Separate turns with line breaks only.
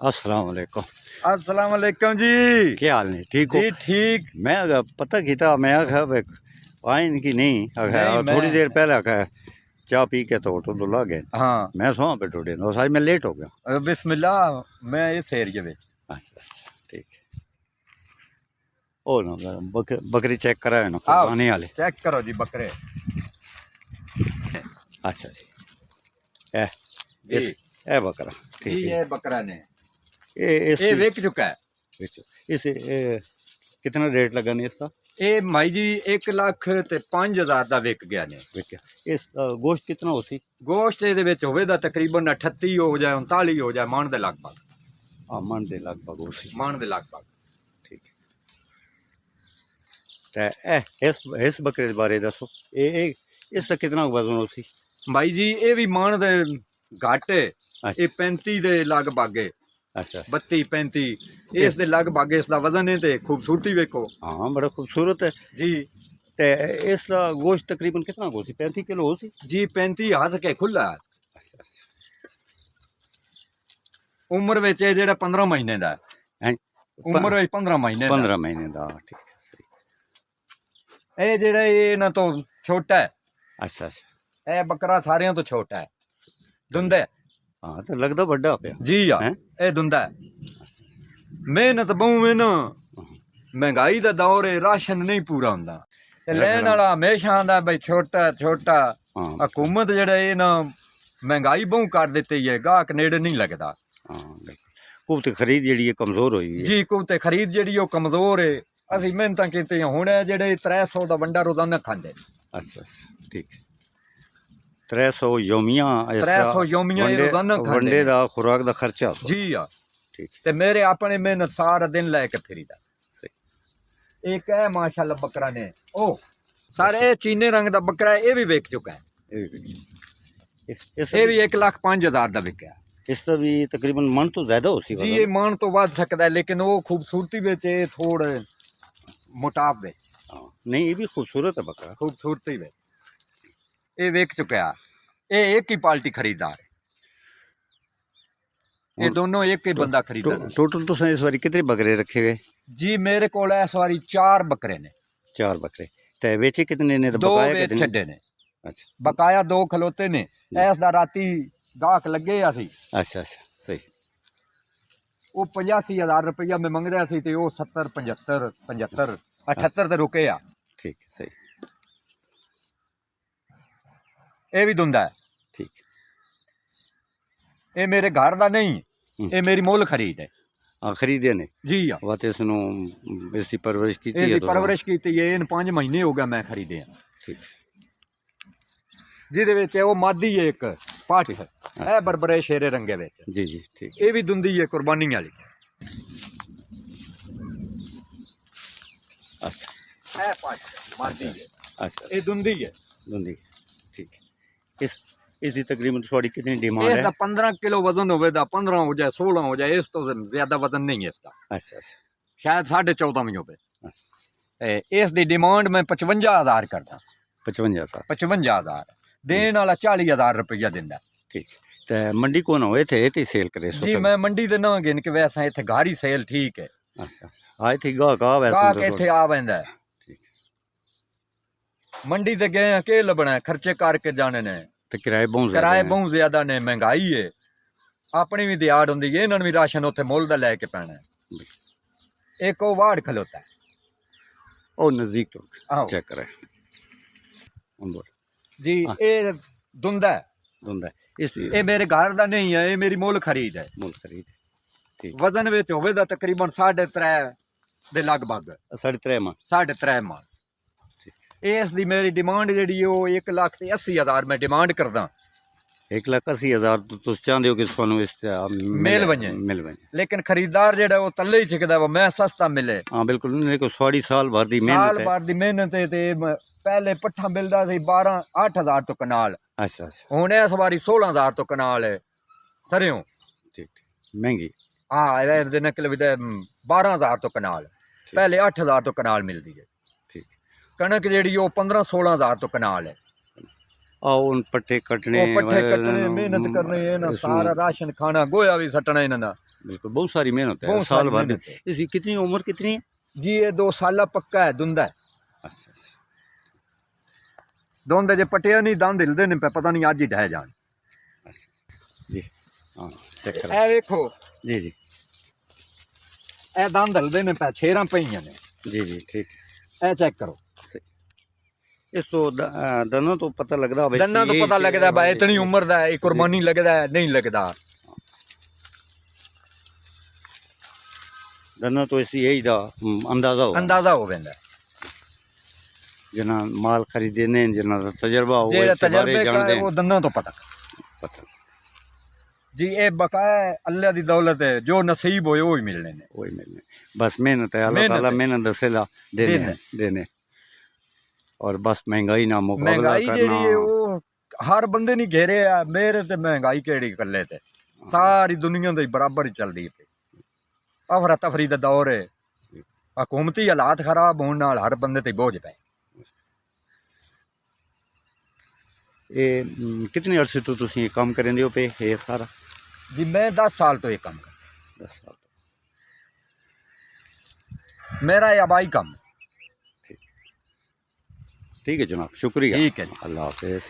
अस्सलाम वालेकुम।
अस्सलाम वालेकुम जी।
क्या हाल नहीं ठीक हो?
जी ठीक।
मैं अगर पता किया मैं आखा आइन की नहीं आखा
नहीं
थोड़ी देर
मैं
पहले आखा चाह पी के तो होटल तो ला गए।
हाँ
मैं सो पे थोड़े नो आज मैं लेट हो गया।
बिस्मिल्लाह मैं इस एरिया में।
अच्छा ठीक है। ओ ना बकरी चेक कराए ना
आओ
कुर्बानी वाले।
चेक करो जी बकरे।
अच्छा जी ए
जी
इस ए बकरा
जी
ठीक है।
ये बकरा ने
इस
ये विक चुका है।
इस कितना रेट लगा नहीं इसका?
ये भाई जी 1,05,000 ਦਾ ਵਿਕ ਗਿਆ ਨੇ।
इस गोश्त कितना होती?
ਗੋਸ਼ਤ ਇਹਦੇ ਵਿੱਚ ਹੋਵੇਗਾ ਤਕਰੀਬਨ 38 ਹੋ ਜਾਏ 39 ਹੋ ਜਾਏ ਮਣ ਦੇ ਲਗਭਗ।
हाँ मन दे लगभग उसी
ਮਣ ਦੇ ਲਗਭਗ।
ठीक है। इस बकरे के बारे दसो इसका कितना वजन होती?
ਭਾਈ ਜੀ ਇਹ ਵੀ ਮਣ ਦੇ ਘੱਟ ਹੈ।
अच्छा
ਇਹ 35 ਦੇ ਲਗਭਗ ਹੈ।
अच्छा
32 35 ਇਸ ਦੇ ਲਗਭਗ ਇਸ ਦਾ ਵਜ਼ਨ ਹੈ ਤੇ ਖੂਬਸੂਰਤੀ ਵੇਖੋ
हाँ बड़ा खूबसूरत है।
ਜੀ।
ते इसका गोश्त तकरीबन कितना होती? 35 किलो होती?
जी 35 हस के खुला
अच्छा
उम्र ਵਿੱਚ ਇਹ ਜਿਹੜਾ 15 ਮਹੀਨੇ ਦਾ
हैं
ਉਮਰ ਵਿੱਚ 15 ਮਹੀਨੇ ਦਾ
15 महीने का ठीक है सही।
ਇਹ ਜਿਹੜਾ ਇਹ ਇਹਨਾਂ ਤੋਂ ਛੋਟਾ ਹੈ।
अच्छा अच्छा
ਇਹ ਬੱਕਰਾ ਸਾਰਿਆਂ ਤੋਂ ਛੋਟਾ ਹੈ। ਦੁੰਦਾ ਹੈ।
हाँ तो लगता बड़ा पे
ਜੀ ਆ
हैं
ਇਹ ਦੁੰਦਾ ਹੈ। ਮਿਹਨਤ ਬਹੁ ਨਾ ਮਹਿੰਗਾਈ ਦਾ ਦੌਰ ਹੈ ਰਾਸ਼ਨ ਨਹੀਂ ਪੂਰਾ ਹੁੰਦਾ ਤੇ ਲੈਣ ਵਾਲਾ ਹਮੇਸ਼ਾ ਆਂਦਾ ਬਈ ਛੋਟਾ ਛੋਟਾ।
हाँ
ਹਕੂਮਤ ਜਿਹੜਾ ਇਹ ਨਾ ਮਹਿੰਗਾਈ ਬਹੁ ਕਰ ਦਿੱਤੀ ਹੈ ਗਾਹਕ ਨੇੜੇ ਨਹੀਂ ਲੱਗਦਾ
हाँ कुछ खरीद जी कमजोर हुई है।
ਜੀ ਕੋਈ ਤੇ ਖਰੀਦ ਜਿਹੜੀ ਉਹ ਕਮਜ਼ੋਰ ਹੈ। ਅਸੀਂ ਮਿਹਨਤਾਂ ਕੀਤੀਆਂ ਹੁਣ ਇਹ ਜਿਹੜੇ 300 ਦਾ ਵੰਡਾ ਰੋਜ਼ਾਨਾ ਖਾਂਦੇ।
अच्छा अच्छा ठीक है 300 योमिया
300 ਯੋਮੀਆਂ ਇਹ ਰੋਜ਼ਾਨਾ
वनडे
ਖਾਂਦੇ
का खुराक का खर्चा होता।
ਜੀ ਆ।
ठीक
ਤੇ ਮੇਰੇ ਆਪਣੇ ਮਿਹਨਤ ਸਾਰਾ ਦਿਨ ਲੈ ਕੇ ਫਿਰੀਦਾ।
सही
ਇੱਕ ਹੈ ਮਾਸ਼ਾਅੱਲਾ ਬੱਕਰਾ ਨੇ ਉਹ ਸਾਰੇ ਇਹ ਚੀਨੇ ਰੰਗ ਦਾ ਬੱਕਰਾ ਹੈ, ਇਹ ਵੀ ਵਿਕ ਚੁੱਕਾ ਹੈ। ਇਹ ਵੀ 1,05,000 ਦਾ ਵਿਕਿਆ।
इसका भी तकरीबन मन तो ज्यादा होती
ਜੀ ਇਹ ਮਾਨ ਤੋਂ ਵੱਧ ਸਕਦਾ ਹੈ ਲੇਕਿन ਉਹ ਖੂਬਸੂਰਤੀ ਵਿੱਚ ਇਹ ਥੋੜ ਮੋਟਾਪ ਵਿੱਚ
हाँ नहीं ये भी खूबसूरत है बकरा।
ਖੂਬਸੂਰਤੀ ਵਿੱਚ ਇਹ ਵਿਕ ਚੁੱਕਿਆ। ਇਹ ਇੱਕ ਹੀ ਪਾਰਟੀ ਖਰੀਦਦਾਰ ਹੈ। ਇਹ ਦੋਨੋਂ ਇੱਕ ਹੀ ਬੰਦਾ ਖਰੀਦਦਾ।
टोटल तो इस बारी कितने बकरे रखे हुए?
ਜੀ ਮੇਰੇ ਕੋਲ ਇਸ ਵਾਰੀ 4 ਬੱਕਰੇ ਨੇ।
4 बकरे ते बेचे कितने ने?
2
बकाया
ਵੇਚ
कितने?
ਛੱਡੇ ਨੇ।
अच्छा
ਬਕਾਇਆ 2 ਖਲੋਤੇ ਨੇ। ਇਸ ਦਾ ਰਾਤੀ ਗਾਹਕ ਲੱਗੇ ਆ ਸੀ
अच्छा अच्छा सही
ਉਹ 85,000 ਰੁਪਇਆ ਮੈਂ ਮੰਗ ਰਿਹਾ ਸੀ ਤੇ ਉਹ 70 75 75 78 ਤੇ ਰੁਕੇ ਆ।
ठीक है सही
ਇਹ ਵੀ ਦੁੰਦਾ ਹੈ।
ठीक
ਇਹ ਮੇਰੇ ਘਰ ਦਾ ਨਹੀਂ ਇਹ ਮੇਰੀ ਮੁੱਲ ਖਰੀਦ ਹੈ।
हाँ खरीदे ने
ਜੀ ਆ
वाते सुनो इसकी परवरिश की
ਇਹਦੀ ਪਰਵਰਿਸ਼ ਕੀਤੀ ਹੈ। ਇਹਨ 5 ਮਹੀਨੇ ਹੋ ਗਏ ਮੈਂ ਖਰੀਦੇ ਆ।
ठीक
ਜਿਹਦੇ ਵਿੱਚ ਉਹ ਮਾਦੀ ਹੈ ਇੱਕ ਪਾਠ ਹੈ ਇਹ ਬਰਬਰੇ ਸ਼ੇਰੇ ਰੰਗੇ ਵਿੱਚ
जी जी ठीक
ਇਹ ਵੀ ਦੁੰਦੀ ਹੈ ਕੁਰਬਾਨੀ ਵਾਲੀ।
अच्छा
ਇਹ ਪਾਠ ਮਾਦੀ ਹੈ
अच्छा
ਇਹ ਦੁੰਦੀ ਹੈ।
धुंधी ठीक इसकी तकरीबन थोड़ी कितनी डिमांड
ਇਸ
है?
ਦਾ 15 ਕਿਲੋ ਵਜ਼ਨ ਹੋਵੇਗਾ 15 ਹੋ ਜਾਏ 16 ਹੋ ਜਾਏ ਇਸ ਤੋਂ ਜ਼ਿਆਦਾ ਵਜ਼ਨ ਨਹੀਂ ਇਸ ਦਾ
अच्छा अच्छा
ਸ਼ਾਇਦ 14.5 ਵੀ ਹੋਵੇ। ਇਸ ਦੀ ਡਿਮਾਂਡ ਮੈਂ 55,000 ਕਰਦਾ।
55,000
55,000 ਦੇਣ ਵਾਲਾ 40,000 ਰੁਪਇਆ ਦਿੰਦਾ।
ठीक ते मंडी को ना हुए थे ये सेल करे सो
ਜੀ ਮੈਂ ਮੰਡੀ ਦੇ ਨਾ ਗਿਣ ਕੇ ਵੈਸਾ ਇੱਥੇ ਘਾਰੀ ਸੇਲ ਠੀਕ ਹੈ।
अच्छा आए थी गा का वैसे
ਗਾਹਕ
तो
ਇੱਥੇ ਆ ਪੈਂਦਾ ਹੈ।
ठीक
ਮੰਡੀ ਤੇ ਗਏ ਆ ਕਿ ਲੱਭਣਾ ਖਰਚੇ ਕਰਕੇ ਜਾਣੇ ਨੇ
ते किराए बहुत
ਕਿਰਾਏ
ज्यादा
ਬਹੁਤ ਜ਼ਿਆਦਾ ਨੇ ਮਹਿੰਗਾਈ ਹੈ। ਆਪਣੀ ਵੀ ਦਿਹਾੜ ਹੁੰਦੀ ਹੈ ਇਹਨਾਂ ਨੂੰ ਵੀ ਰਾਸ਼ਨ ਉੱਥੇ ਮੁੱਲ ਦਾ ਲੈ ਕੇ ਪੈਣਾ ਹੈ। ਇੱਕ ਉਹ ਵਾੜ ਖਲੋਤਾ ਹੈ।
और नजदीक तो
आओ।
चेक करे बोल
ਜੀ ਇਹ ਦੁੰਦਾ है।
धुंधा इस
ਇਹ ਮੇਰੇ ਘਰ ਦਾ ਨਹੀਂ ਹੈ ਇਹ ਮੇਰੀ ਮੁੱਲ ਖਰੀਦ ਹੈ।
मूल खरीद ठीक
ਵਜ਼ਨ ਵਿੱਚ ਹੋਵੇਗਾ ਤਕਰੀਬਨ 3.5 ਦੇ ਲਗਭਗ
3.5 मन
3.5 ਮਣ। ਇਸ ਦੀ ਮੇਰੀ ਡਿਮਾਂਡ ਜਿਹੜੀ ਉਹ 1,80,000 ਮੈਂ ਡਿਮਾਂਡ ਕਰਦਾ।
1,80,000 तो तुम चाहते हो कि सोनू इस
मिल बने।
मिल बने
ਲੇਕਿਨ ਖਰੀਦਦਾਰ ਜਿਹੜਾ ਉਹ ਤੱਲੇ ਹੀ ਛਿਕਦਾ ਵਾ ਮੈਂ ਸਸਤਾ ਮਿਲੇ।
हाँ बिल्कुल नहीं को 1.5 साल भर दी
ਸਾਲ
मेहनत है।
ਬਾਅਦ ਦੀ ਮਿਹਨਤ ਹੈ ਤੇ ਪਹਿਲੇ ਪੱਠਾ ਮਿਲਦਾ ਸੀ 8,000 ਤੋਂ ਕਨਾਲ
अच्छा अच्छा
ਹੁਣ ਇਸ ਵਾਰੀ 16,000 ਤੋਂ ਕਨਾਲ ਹੈ ਸਰਿਓ।
ठीक महंगी
ਹਾਂ ਇਹਦੇ ਨਕਲ ਵੀ 12,000 ਤੋਂ ਕਨਾਲ ਪਹਿਲੇ 8,000 ਤੋਂ ਕਨਾਲ ਮਿਲਦੀ ਹੈ।
ठीक
ਕਣਕ ਜਿਹੜੀ ਉਹ 15-16,000 ਤੋਂ ਕਨਾਲ ਹੈ।
उन पट्टे कटने
ਉਹ ਪੱਠੇ ਕੱਟਣੇ ਮਿਹਨਤ ਕਰਨੀ ਇਹਨਾਂ ਸਾਰਾ ਰਾਸ਼ਨ ਖਾਣਾ ਗੋਇਆ ਵੀ ਸੱਟਣਾ ਇਹਨਾਂ ਦਾ
बिल्कुल बहुत सारी मेहनत है
बहुत
साल
सारी
भर
मेहनत है।
इसकी कितनी उम्र कितनी है?
ਜੀ ਇਹ 2 ਸਾਲਾ ਪੱਕਾ ਹੈ ਦੁੰਦਾ
अच्छा
ਦੋਂਦੇ ਜੇ ਪਟਿਆ ਨਹੀਂ ਦੰਦ ਹਿਲਦੇ ਨੇ ਪਤਾ ਨਹੀਂ ਅੱਜ ਹੀ ਢਹਿ ਜਾਣ
अच्छा जी हाँ चेक करो
ਇਹ ਵੇਖੋ
जी जी
ਇਹ ਦੰਦ ਹਿਲਦੇ ਨੇ ਪੈ ਛੇਰਾਂ ਪਈਆਂ ਨੇ
जी जी ठीक है
ਇਹ ਚੈੱਕ ਕਰੋ
इस तो दनों तो पता लगता है
ਦੰਦਾਂ ਤੋਂ ਪਤਾ ਲੱਗਦਾ ਬਈ ਇਤਨੀ ਉਮਰ ਦਾ ਇਹ ਕੁਰਬਾਨੀ ਲੱਗਦਾ ਨਹੀਂ ਲੱਗਦਾ
दनों तो इसी यही दा अंदाजा हो
ਅੰਦਾਜ਼ਾ ਹੋ ਜਾਂਦਾ
जना माल खरीदने जना दा तजर्बा हो
ਜਿਹੜਾ
इसके बारे
ਤਜਰਬੇ
जानते
ਦਾ ਉਹ ਦੰਦਾਂ ਤੋਂ ਪਤਾ
पता
ਜੀ ਇਹ ਬਕਾਇਆ ਅੱਲਾ ਦੀ ਦੌਲਤ ਹੈ ਜੋ ਨਸੀਬ ਹੋਏ ਉਹ ਹੀ ਮਿਲਣੇ ਨੇ
वही मिलने बस मेहनत है अल्लाह
मेहनत
ताला
है।
मेहनत दसेला देने और बस महंगाई ना मुकाबला
ਮਹਿੰਗਾਈ ਜਿਹੜੀ ਹੈ
करना
ਉਹ ਹਰ ਬੰਦੇ ਨਹੀਂ ਘੇਰੇ ਆ ਮੇਰੇ ਤੇ ਮਹਿੰਗਾਈ ਕਿਹੜੀ ਇਕੱਲੇ ਤੇ ਸਾਰੀ ਦੁਨੀਆ ਦੇ ਬਰਾਬਰ ਹੀ ਚੱਲਦੀ ਪਈ ਅਫਰਾ ਤਫਰੀ ਦਾ ਦੌਰ ਹੈ ਹਕੂਮਤੀ ਹਾਲਾਤ ਖਰਾਬ ਹੋਣ ਨਾਲ ਹਰ ਬੰਦੇ ਤੇ ਬੋਝ ਪਏ
ये कितने अरसे तो तुसी ये काम करेंदे हो पे ये सारा
ਜੀ ਮੈਂ 10 ਸਾਲ ਤੋਂ ਇਹ ਕੰਮ ਕਰ
10 साल
ਮੇਰਾ ਇਹ ਆਬਾਈ ਕੰਮ
ठीक है जनाब शुक्रिया
ठीक है जी।
अल्लाह हाफिज़